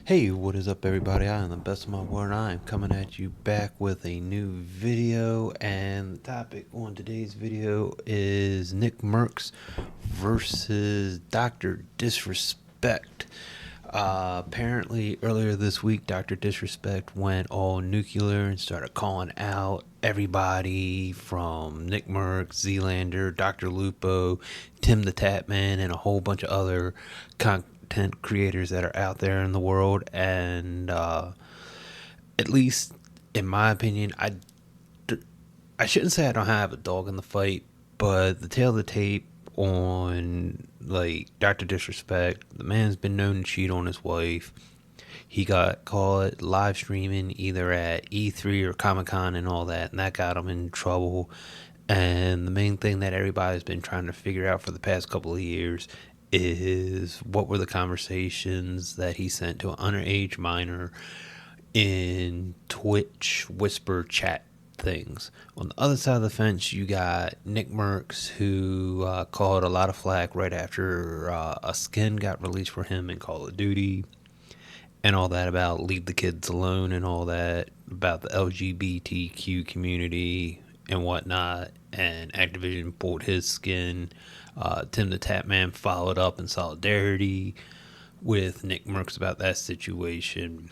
Hey, what is up, everybody? I am the best of my word. I am coming at you back with a new video, and the topic on today's video is Nickmercs versus Dr. Disrespect. Apparently, earlier this week, Dr. Disrespect went all nuclear and started calling out everybody from Nickmercs, Zealander, Dr. Lupo, Tim the Tapman, and a whole bunch of other content creators that are out there in the world. And at least in my opinion, I shouldn't say I don't have a dog in the fight, but the tail of the tape on like Dr. Disrespect, the man's been known to cheat on his wife. He got caught live streaming either at E3 or Comic Con and all that, and that got him in trouble. And the main thing that everybody's been trying to figure out for the past couple of years is what were the conversations that he sent to an underage minor in Twitch whisper chat things. On the other side of the fence, you got Nickmercs, who called a lot of flack right after a skin got released for him in Call of Duty and all that about leave the kids alone and all that about the LGBTQ community and whatnot. And Activision pulled his skin. Tim the Tapman followed up in solidarity with Nickmercs about that situation.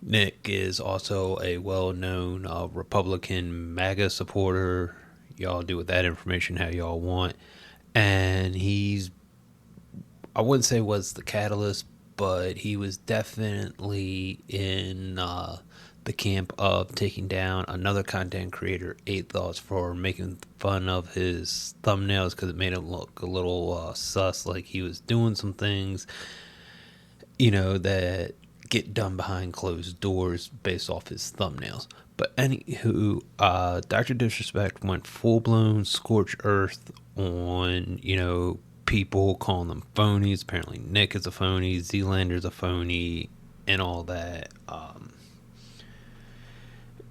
Nick is also a well-known Republican MAGA supporter. Y'all do with that information how y'all want. And I wouldn't say was the catalyst, but he was definitely in the camp of taking down another content creator, 8 Thoughts, for making fun of his thumbnails because it made him look a little sus, like he was doing some things, that get done behind closed doors based off his thumbnails. But anywho, Dr. Disrespect went full blown scorched earth on, people calling them phonies. Apparently Nick is a phony, Zealander's a phony, and all that.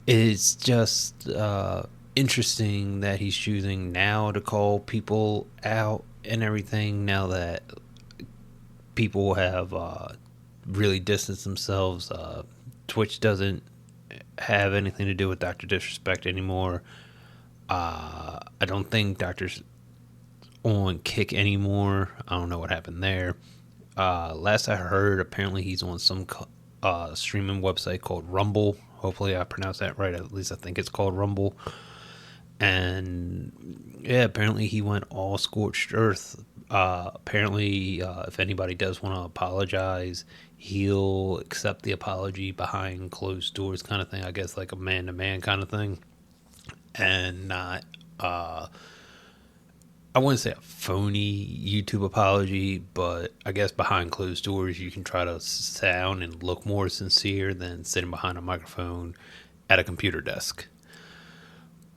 It's just interesting that he's choosing now to call people out and everything, now that people have really distanced themselves. Twitch doesn't have anything to do with Dr. Disrespect anymore. I don't think Doctor's on Kick anymore. I don't know what happened there. Last I heard, apparently he's on some streaming website called Rumble. Hopefully I pronounced that right. At least I think it's called Rumble. And yeah, apparently he went all scorched earth. Apparently, if anybody does want to apologize, he'll accept the apology behind closed doors, kind of thing. I guess like a man-to-man kind of thing, and not I wouldn't say a phony YouTube apology, but I guess behind closed doors you can try to sound and look more sincere than sitting behind a microphone at a computer desk.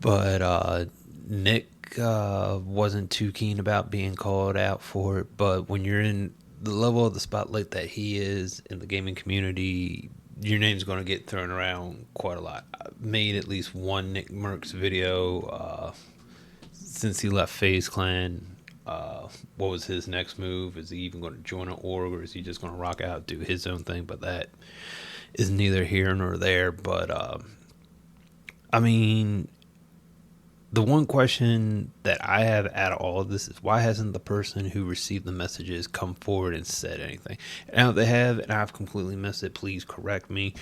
But Nick wasn't too keen about being called out for it. But when you're in the level of the spotlight that he is in the gaming community, your name's going to get thrown around quite a lot. I made at least one Nickmercs video since he left FaZe Clan. What was his next move? Is he even going to join an org, or is he just going to rock out, do his own thing? But that is neither here nor there. But I mean, the one question that I have out of all of this is, why hasn't the person who received the messages come forward and said anything? Now, if they have, and I've completely missed it, please correct me.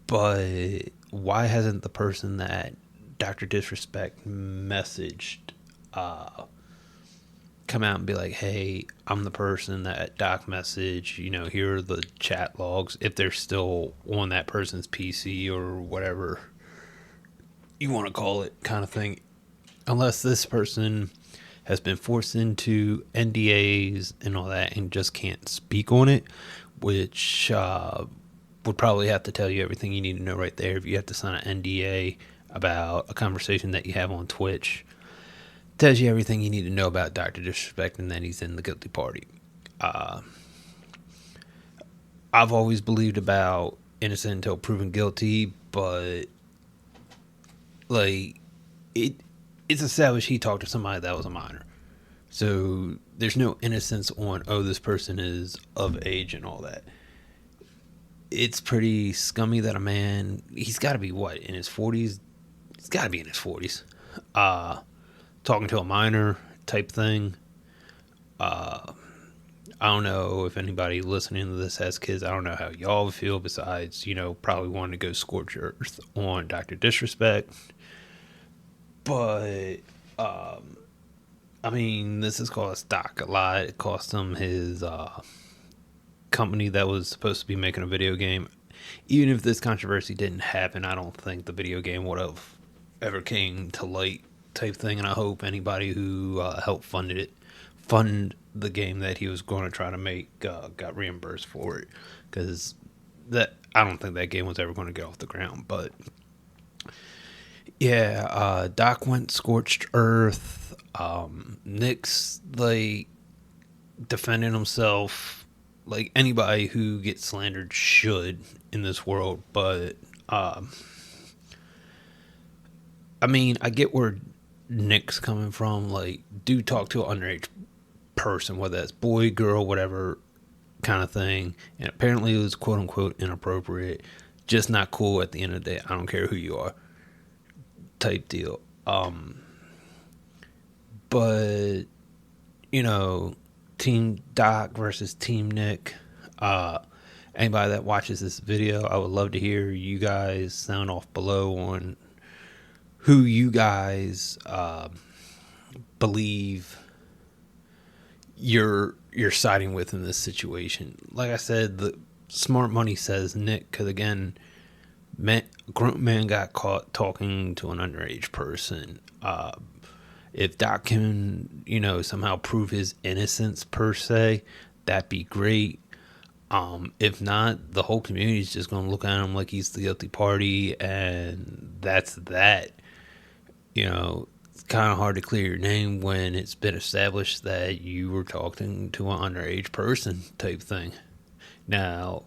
But why hasn't the person that Dr. Disrespect messaged come out and be like, hey, I'm the person that Doc messaged, here are the chat logs, if they're still on that person's PC or whatever you want to call it, kind of thing. Unless this person has been forced into NDAs and all that and just can't speak on it, which would probably have to tell you everything you need to know right there. If you have to sign an NDA about a conversation that you have on Twitch, it tells you everything you need to know about Dr. Disrespect and that he's in the guilty party. I've always believed about innocent until proven guilty, but like it's established he talked to somebody that was a minor. So there's no innocence on, oh, this person is of age and all that. It's pretty scummy that a man, he's got to be what, in his 40s? He's got to be in his 40s. Talking to a minor type thing. I don't know if anybody listening to this has kids. I don't know how y'all feel besides, probably wanting to go scorch earth on Dr. Disrespect. But, I mean, this has cost Doc a lot. It cost him his company that was supposed to be making a video game. Even if this controversy didn't happen, I don't think the video game would have ever came to light type thing. And I hope anybody who helped fund the game that he was going to try to make got reimbursed for it, because that, I don't think that game was ever going to get off the ground. But yeah, Doc went scorched earth. Nick's like defending himself like anybody who gets slandered should in this world. But I mean, I get where Nick's coming from. Like, do talk to an underage person, whether that's boy, girl, whatever kind of thing. And apparently it was quote unquote inappropriate, just not cool at the end of the day. I don't care who you are type deal. But Team Doc versus Team Nick. Anybody that watches this video, I would love to hear you guys sound off below on who you guys believe you're siding with in this situation. Like I said, the smart money says Nick, because again, grown man got caught talking to an underage person. If Doc can, somehow prove his innocence per se, that'd be great. If not, the whole community is just going to look at him like he's the guilty party, and that's that. It's kind of hard to clear your name when it's been established that you were talking to an underage person type thing. Now,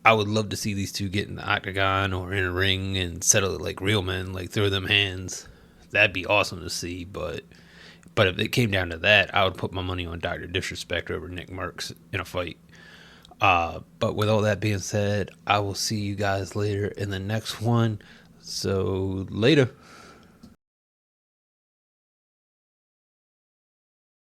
I would love to see these two get in the octagon or in a ring and settle it like real men, like throw them hands. That'd be awesome to see, but if it came down to that, I would put my money on Dr. Disrespect over Nickmercs in a fight. But with all that being said, I will see you guys later in the next one. So, later.